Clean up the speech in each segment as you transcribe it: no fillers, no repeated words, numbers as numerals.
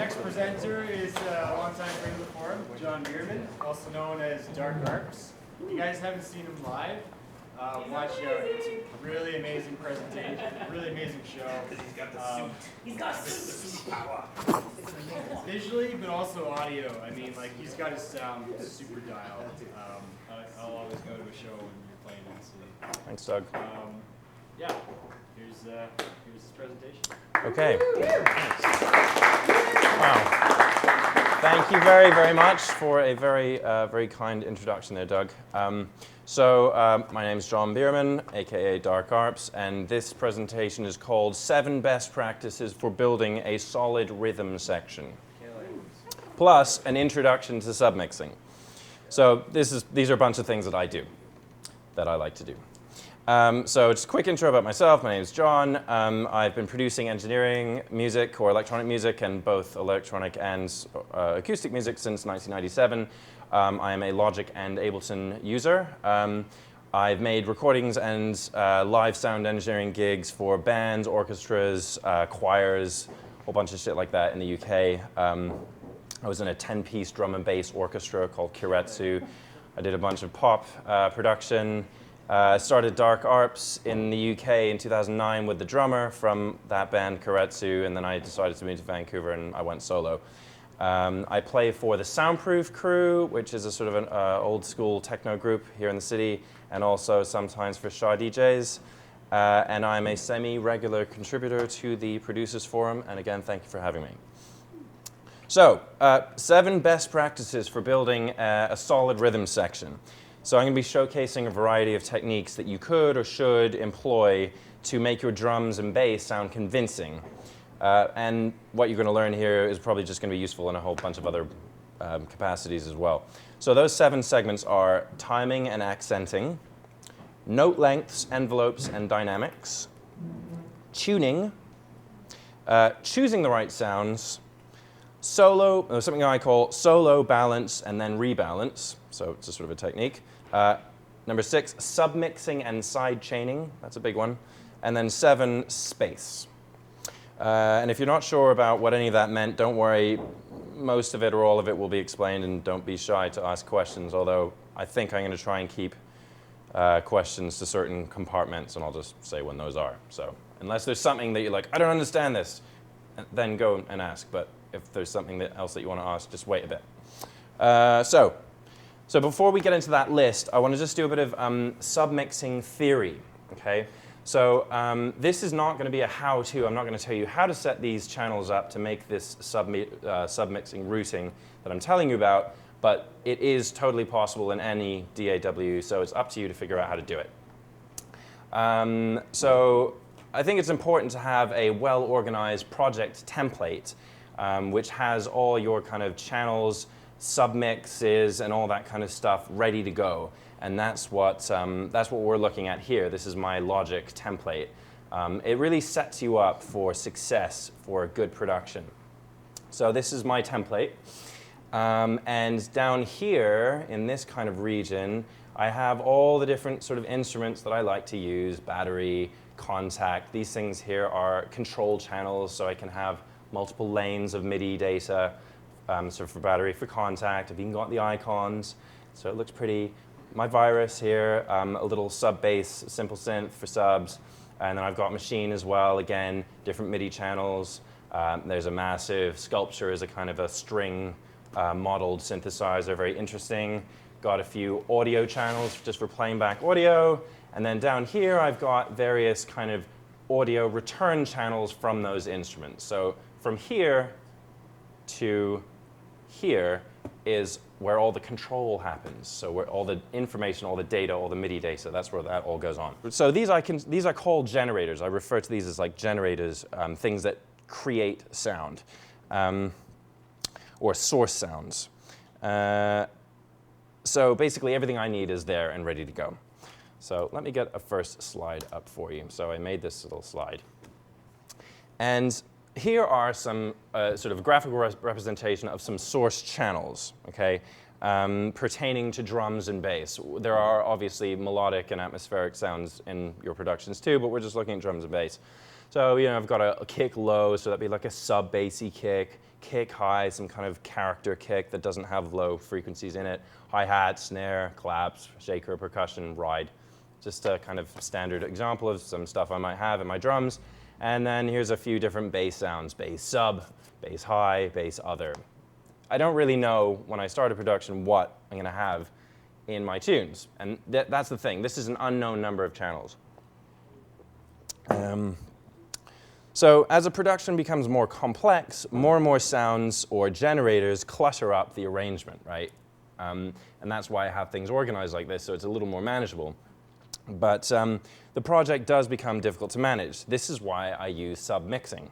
next presenter is a longtime friend of the forum, John Bierman, also known as Dark Arps. If you guys haven't seen him live, watch out. It's a really amazing presentation, really amazing show. Because he's got the suit. He's got the suit power. Visually, but also audio. I mean, like, he's got his sound super dialed. I'll always go to a show when you're playing in the city. Thanks, Doug. Yeah, here's his presentation. Okay. Wow. Thank you very, very much for a very, very kind introduction there, Doug. My name is John Bierman, aka Dark Arps, and this presentation is called 7 Best Practices for Building a Solid Rhythm Section, plus an introduction to submixing. So these are a bunch of things that I do, that I like to do. So just a quick intro about myself. My name is John. I've been producing engineering music or electronic music and both electronic and acoustic music since 1997. I am a Logic and Ableton user. I've made recordings and live sound engineering gigs for bands, orchestras, choirs, a whole bunch of shit like that in the UK. I was in a 10-piece drum and bass orchestra called Kiretsu. I did a bunch of pop production. Started Dark Arps in the UK in 2009 with the drummer from that band, Kiretsu, and then I decided to move to Vancouver and I went solo. I play for the Soundproof crew, which is a sort of an old school techno group here in the city, and also sometimes for Shaw DJs. And I'm a semi-regular contributor to the Producers Forum, and again, thank you for having me. So, 7 best practices for building a solid rhythm section. So I'm going to be showcasing a variety of techniques that you could or should employ to make your drums and bass sound convincing. And what you're going to learn here is probably just going to be useful in a whole bunch of other capacities as well. So those 7 segments are timing and accenting, note lengths, envelopes, and dynamics, tuning, choosing the right sounds, solo, something I call solo, balance, and then rebalance. So it's a sort of a technique. Number 6, submixing and sidechaining. That's a big one. And then 7, space. And if you're not sure about what any of that meant, don't worry. Most of it or all of it will be explained, and don't be shy to ask questions, although I think I'm going to try and keep questions to certain compartments, and I'll just say when those are. So unless there's something that you're like, I don't understand this, then go and ask. But if there's something else that you want to ask, just wait a bit. So before we get into that list, I want to just do a bit of submixing theory, okay? So this is not going to be a how-to. I'm not going to tell you how to set these channels up to make this submixing routing that I'm telling you about, but it is totally possible in any DAW, so it's up to you to figure out how to do it. So I think it's important to have a well-organized project template which has all your kind of channels, submixes, and all that kind of stuff ready to go. And that's what we're looking at here. This is my Logic template. It really sets you up for success for a good production. So this is my template. And down here in this kind of region, I have all the different sort of instruments that I like to use, battery, contact. These things here are control channels, so I can have multiple lanes of MIDI data. So for battery, for contact, I've even got the icons, so it looks pretty. My virus here, a little sub bass, simple synth for subs, and then I've got machine as well, again, different MIDI channels. There's a massive sculpture as a kind of a string modeled synthesizer, very interesting. Got a few audio channels just for playing back audio, and then down here I've got various kind of audio return channels from those instruments. So from here to here is where all the control happens. So where all the information, all the data, all the MIDI data, that's where that all goes on. So these are called generators. I refer to these as like generators, things that create sound, or source sounds. So basically everything I need is there and ready to go. So let me get a first slide up for you. So I made this little slide. And here are some sort of graphical representation of some source channels, okay, pertaining to drums and bass. There are obviously melodic and atmospheric sounds in your productions too, but we're just looking at drums and bass. So, you know, I've got a kick low, so that'd be like a sub-bassy kick. kick high, some kind of character kick that doesn't have low frequencies in it, hi-hat, snare, claps, shaker, percussion, ride. Just a kind of standard example of some stuff I might have in my drums. And then here's a few different bass sounds: bass sub, bass high, bass other. I don't really know when I start a production what I'm going to have in my tunes. And that's the thing. This is an unknown number of channels. So as a production becomes more complex, more and more sounds or generators clutter up the arrangement, right? And that's why I have things organized like this, so it's a little more manageable. But the project does become difficult to manage. This is why I use submixing.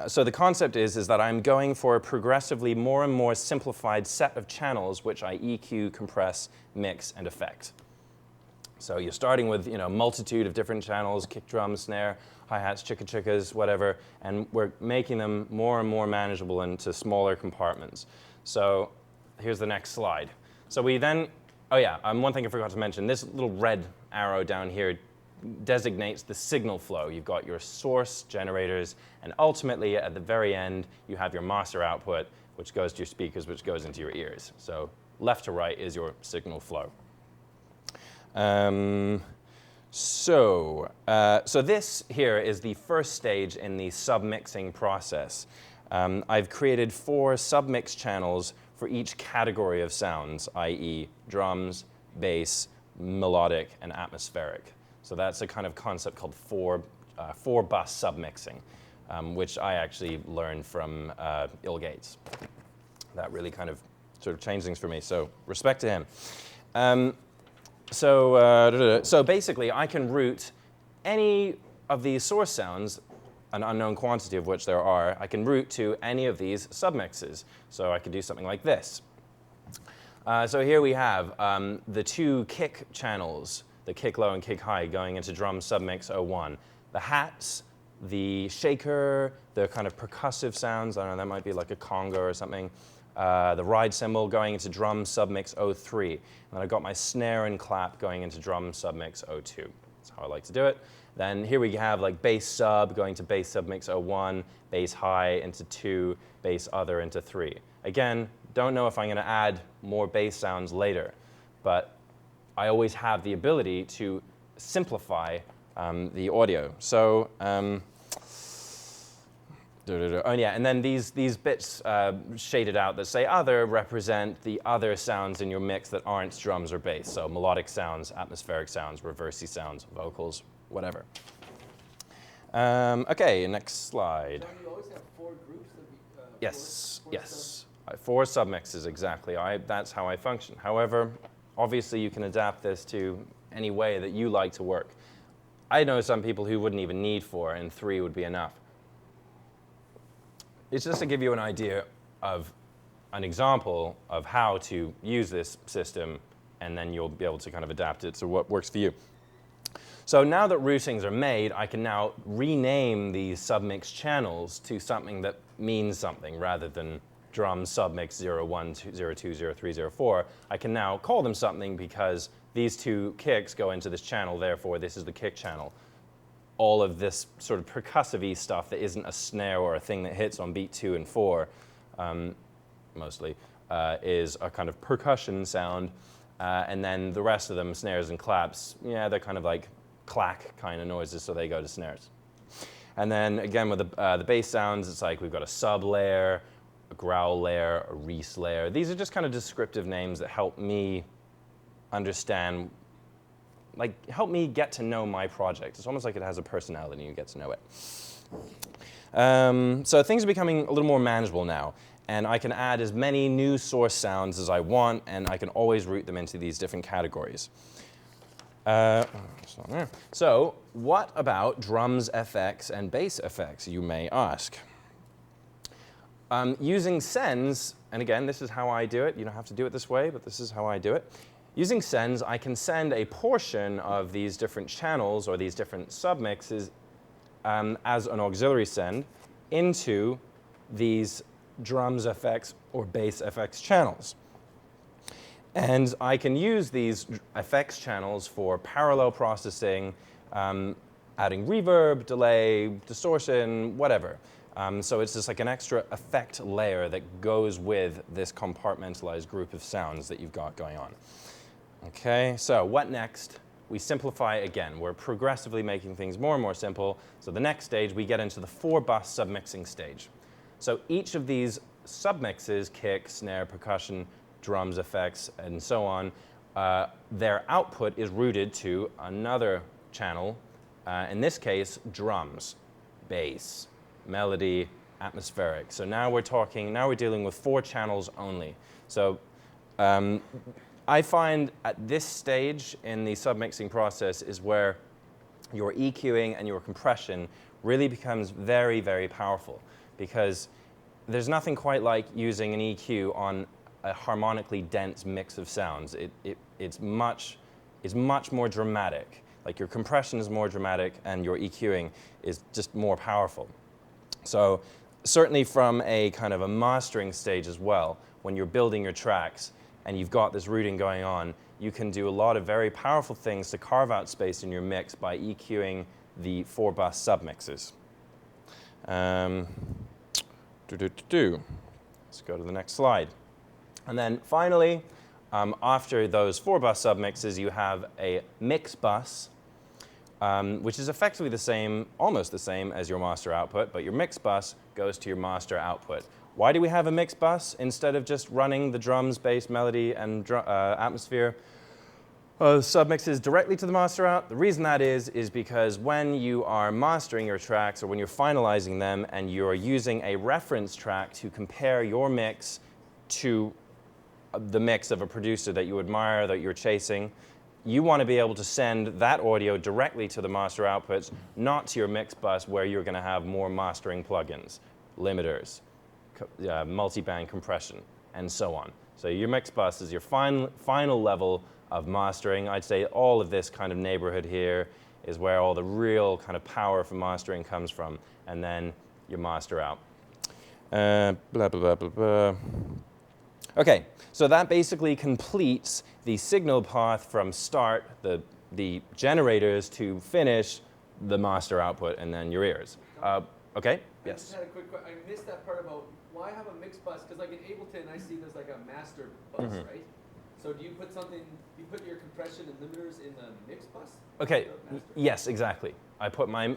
So the concept is that I'm going for a progressively more and more simplified set of channels which I EQ, compress, mix, and effect. So you're starting with a multitude of different channels: kick drum, snare, hi-hats, chicka-chickas, whatever, and we're making them more and more manageable into smaller compartments. So here's the next slide. So we then, oh yeah, one thing I forgot to mention, this little red arrow down here designates the signal flow. You've got your source generators, and ultimately at the very end, you have your master output, which goes to your speakers, which goes into your ears. So left to right is your signal flow. So this here is the first stage in the submixing process. I've created 4 submix channels for each category of sounds, i.e. drums, bass, melodic, and atmospheric. So that's a kind of concept called 4-bus submixing, which I actually learned from Gates. That really kind of sort of changed things for me, so respect to him. So basically, I can route any of these source sounds, an unknown quantity of which there are. I can route to any of these submixes. So I could do something like this. So here we have the 2 kick channels, the kick low and kick high, going into drum submix 01. The hats, the shaker, the kind of percussive sounds. I don't know, that might be like a conga or something. The ride cymbal going into drum submix 03. And then I've got my snare and clap going into drum submix 02. That's how I like to do it. Then here we have like bass sub going to bass submix 01, bass high into 2, bass other into 3. Again, don't know if I'm going to add more bass sounds later, but I always have the ability to simplify the audio. So, oh yeah, and then these bits shaded out that say other represent the other sounds in your mix that aren't drums or bass. So melodic sounds, atmospheric sounds, reversey sounds, vocals, whatever. Okay, next slide. So you always have 4 groups of Yes, yes. 4 submixes, exactly. That's how I function. However, obviously you can adapt this to any way that you like to work. I know some people who wouldn't even need 4, and 3 would be enough. It's just to give you an idea of an example of how to use this system, and then you'll be able to kind of adapt it to what works for you. So now that routings are made, I can now rename these submix channels to something that means something rather than drum submix 01, 02, 03, 04. I can now call them something because these 2 kicks go into this channel, therefore this is the kick channel. All of this sort of percussive-y stuff that isn't a snare or a thing that hits on beat 2 and 4, mostly, is a kind of percussion sound. And then the rest of them, snares and claps, yeah, they're kind of like clack kind of noises, so they go to snares. And then again with the bass sounds, it's like we've got a sub layer, a growl layer, a reese layer. These are just kind of descriptive names that help me understand, like help me get to know my project. It's almost like it has a personality and you get to know it. So things are becoming a little more manageable now, and I can add as many new source sounds as I want, and I can always route them into these different categories. So what about drums FX and bass FX, you may ask? Using sends, and again, this is how I do it. You don't have to do it this way, but this is how I do it. Using sends, I can send a portion of these different channels or these different submixes as an auxiliary send into these drums FX or bass FX channels. And I can use these FX channels for parallel processing, adding reverb, delay, distortion, whatever. So it's just like an extra effect layer that goes with this compartmentalized group of sounds that you've got going on. Okay, so what next? We simplify again. We're progressively making things more and more simple. So the next stage, we get into the 4-bus submixing stage. So each of these submixes, kick, snare, percussion, drums, effects, and so on, their output is routed to another channel, in this case, drums, bass, melody, atmospheric. So now we're dealing with 4 channels only. So I find at this stage in the submixing process is where your EQing and your compression really becomes very, very powerful, because there's nothing quite like using an EQ on a harmonically dense mix of sounds. It's much more dramatic. Like your compression is more dramatic and your EQing is just more powerful. So certainly from a kind of a mastering stage as well, when you're building your tracks and you've got this routing going on, you can do a lot of very powerful things to carve out space in your mix by EQing the 4-bus submixes. Let's go to the next slide. And then finally, after those 4-bus submixes, you have a mix bus, which is effectively the same, almost the same as your master output, but your mix bus goes to your master output. Why do we have a mix bus instead of just running the drums, bass, melody, and atmosphere submixes directly to the master out? The reason that is because when you are mastering your tracks or when you're finalizing them and you're using a reference track to compare your mix to the mix of a producer that you admire, that you're chasing, you want to be able to send that audio directly to the master outputs, not to your mix bus where you're going to have more mastering plugins, limiters, multiband compression, and so on. So your mix bus is your final level of mastering. I'd say all of this kind of neighborhood here is where all the real kind of power for mastering comes from, and then your master out. Blah, blah, blah, blah, blah. Okay, so that basically completes the signal path from start, the generators, to finish the master output, and then your ears. Okay, yes? I just had a quick question. I missed that part about why have a mix bus? Because like in Ableton, I see there's like a master bus, right? So do you put you put your compression and limiters in the mix bus? Okay, yes, exactly. I put my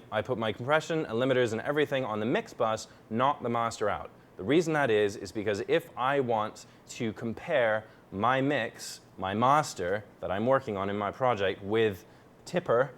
compression and limiters and everything on the mix bus, not the master out. The reason that is because if I want to compare my mix, my master that I'm working on in my project with Tipper,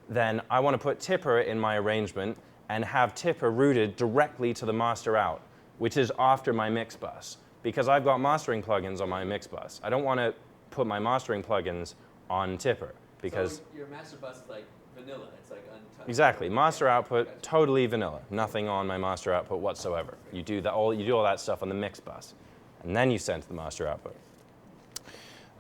then I want to put Tipper in my arrangement and have Tipper routed directly to the master out, which is after my mix bus, because I've got mastering plugins on my mix bus. I don't want to put my mastering plugins on Tipper, because so your master bus is like vanilla. It's like untouched. Exactly. Master output, totally vanilla. Nothing on my master output whatsoever. You do all that stuff on the mix bus, and then you send to the master output.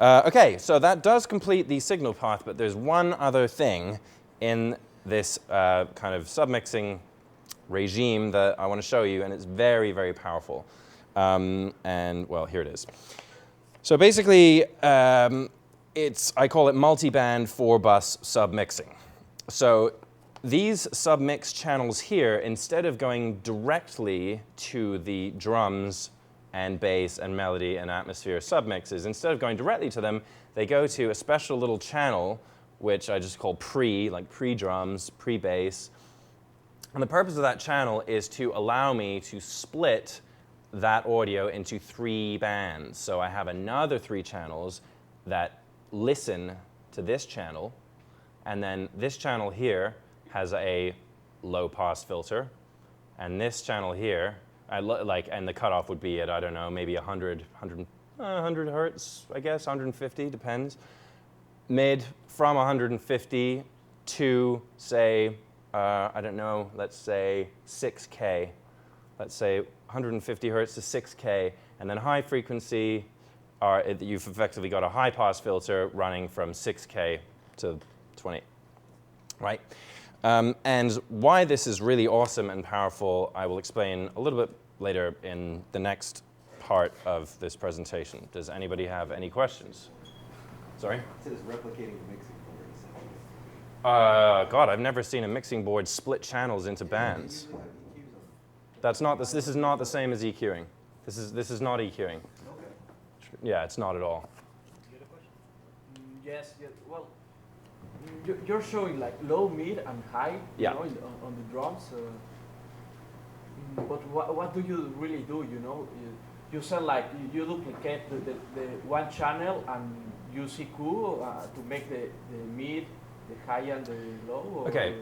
Okay, so that does complete the signal path, but there's one other thing in this kind of submixing regime that I want to show you, and it's very, very powerful. And well, here it is. So basically, I call it multiband 4-bus submixing. So these submix channels here, instead of going directly to the drums and bass and melody and atmosphere submixes, instead of going directly to them, they go to a special little channel, which I just call pre-drums, pre-bass. And the purpose of that channel is to allow me to split that audio into 3 bands. So I have another 3 channels that listen to this channel, and then this channel here has a low-pass filter, and this channel here, and the cutoff would be at, I don't know, maybe 100 hertz, I guess, 150, depends. Mid from 150 to, say, I don't know, let's say 6K. Let's say 150 hertz to 6K, and then high frequency, you've effectively got a high pass filter running from 6K to 20, right? And why this is really awesome and powerful, I will explain a little bit later in the next part of this presentation. Does anybody have any questions? Sorry? It says replicating a mixing board, essentially. God, I've never seen a mixing board split channels into bands. They usually have EQs That's not this. This is not the same as EQing. This is not EQing. Yeah, it's not at all. Yes, yes. Well, you're showing like low, mid, and high, Yeah. you know, on the drums. But what do you really do? You know, you sound like you duplicate the one channel and use EQ to make the mid, the high, and the low. Or Okay.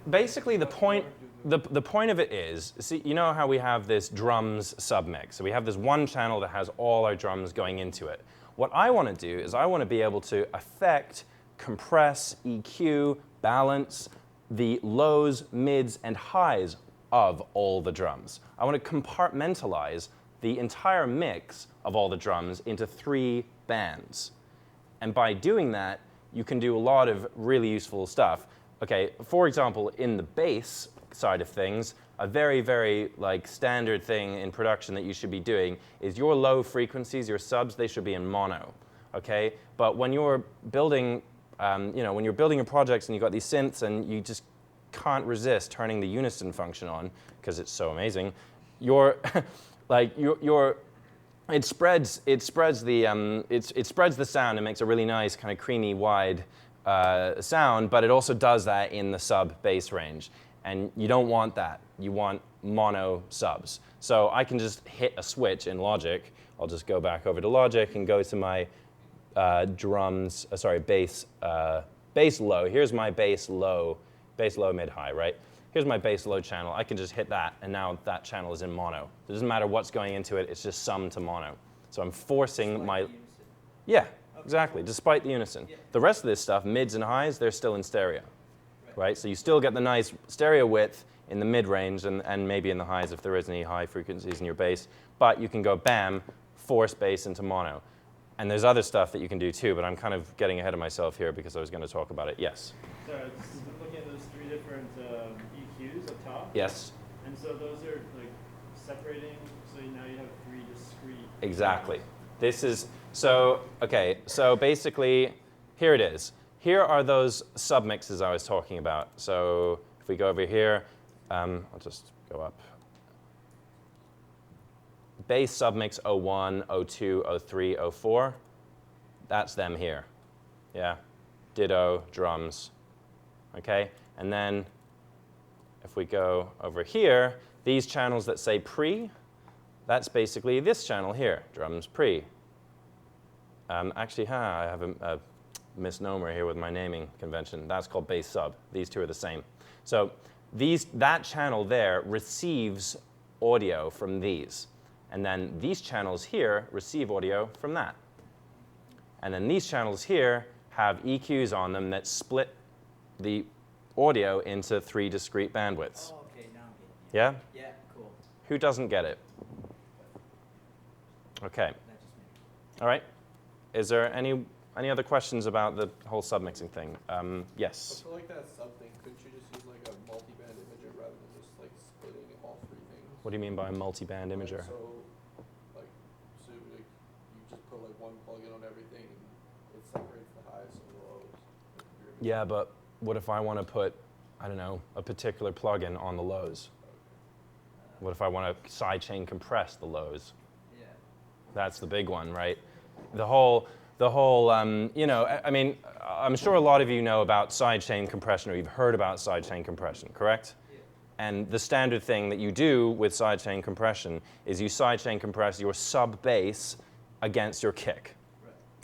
Basically, the point. The point of it is, see, you know how we have this drums submix. So we have this one channel that has all our drums going into it. What I want to do is I want to be able to affect, compress, EQ, balance the lows, mids, and highs of all the drums. I want to compartmentalize the entire mix of all the drums into 3 bands. And by doing that, you can do a lot of really useful stuff. Okay, for example, in the bass side of things, a very, very like standard thing in production that you should be doing is your low frequencies, your subs, they should be in mono, okay? But when you're building, when you're building your projects and you've got these synths and you just can't resist turning the unison function on because it's so amazing, it spreads the sound and makes a really nice kind of creamy wide sound, but it also does that in the sub bass range. And you don't want that. You want mono subs. So I can just hit a switch in Logic. I'll just go back over to Logic and go to my bass low. Here's my bass low, mid, high, right? Here's my bass low channel. I can just hit that, and now that channel is in mono. It doesn't matter what's going into it. It's just summed to mono. So I'm forcing my... Yeah, exactly, despite the unison. Yeah. The rest of this stuff, mids and highs, they're still in stereo. Right? So you still get the nice stereo width in the mid-range and maybe in the highs if there is any high frequencies in your bass. But you can go bam, force bass into mono. And there's other stuff that you can do too, but I'm kind of getting ahead of myself here because I was going to talk about it. Yes? So just looking at those 3 different EQs up top. Yes. And so those are like separating, so now you have 3 discrete. Exactly. This is, so, okay, so basically, here it is. Here are those submixes I was talking about. So if we go over here, I'll just go up. Bass submix 01, 02, 03, 04. That's them here. Yeah. Ditto, drums. Okay? And then if we go over here, these channels that say pre, that's basically this channel here, drums pre. Actually, I have a misnomer here with my naming convention. That's called bass sub. These 2 are the same. So that channel there receives audio from these. And then these channels here receive audio from that. And then these channels here have EQs on them that split the audio into 3 discrete bandwidths. Oh, okay, now I'm getting it. Yeah? Yeah, cool. Who doesn't get it? Okay. That just made All right. Is there any other questions about the whole submixing thing? Yes. For like that sub thing, couldn't you just use like a multiband imager rather than just like splitting all 3 things? What do you mean by a multiband imager? So you just put like one plugin on everything and it separates the highs from the lows. Yeah, but what if I want to put, I don't know, a particular plugin on the lows? What if I want to sidechain compress the lows? Yeah. That's the big one, right? The whole, I mean, I'm sure a lot of you know about sidechain compression or you've heard about sidechain compression, correct? Yeah. And the standard thing that you do with sidechain compression is you sidechain compress your sub bass against your kick,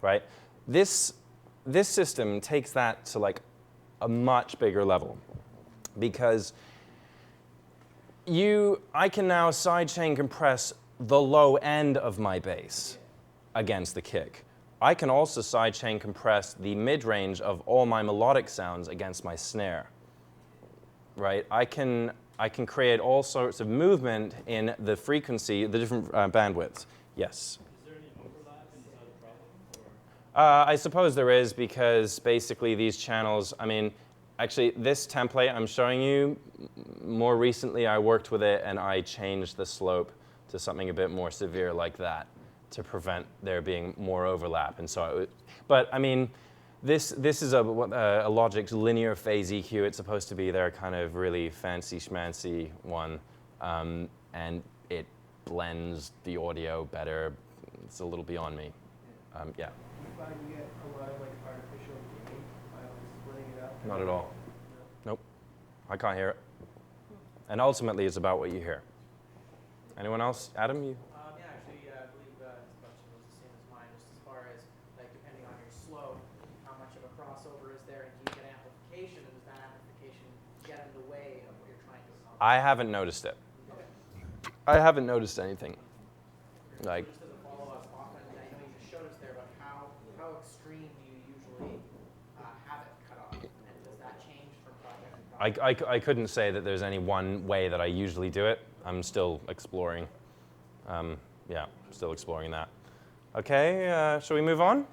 right? This system takes that to like a much bigger level because I can now sidechain compress the low end of my bass against the kick. I can also sidechain compress the mid-range of all my melodic sounds against my snare, right? I can create all sorts of movement in the frequency, the different bandwidths. Yes? Is there any overlap inside the problem? Or? I suppose there is because basically these channels, I mean, actually this template I'm showing you, more recently I worked with it and I changed the slope to something a bit more severe like that to prevent there being more overlap. And so, but I mean, this is a Logic's linear phase EQ. It's supposed to be their kind of really fancy schmancy one. and it blends the audio better. It's a little beyond me. Yeah. You find you get a lot of like artificial gain by like splitting it up? Not at all. Nope. I can't hear it. And ultimately, it's about what you hear. Anyone else? Adam, you? Yeah, actually, I believe his question was the same as mine, just as far as, like, depending on your slope, how much of a crossover is there, and do you get amplification, and does that amplification get in the way of what you're trying to accomplish? I haven't noticed it. Okay. I haven't noticed anything. Like, Just as a follow-up, often, I know you just showed us there, but how extreme do you usually have it cut off, and does that change from project to project? I couldn't say that there's any one way that I usually do it. I'm still exploring. Yeah, still exploring that. Okay, shall we move on?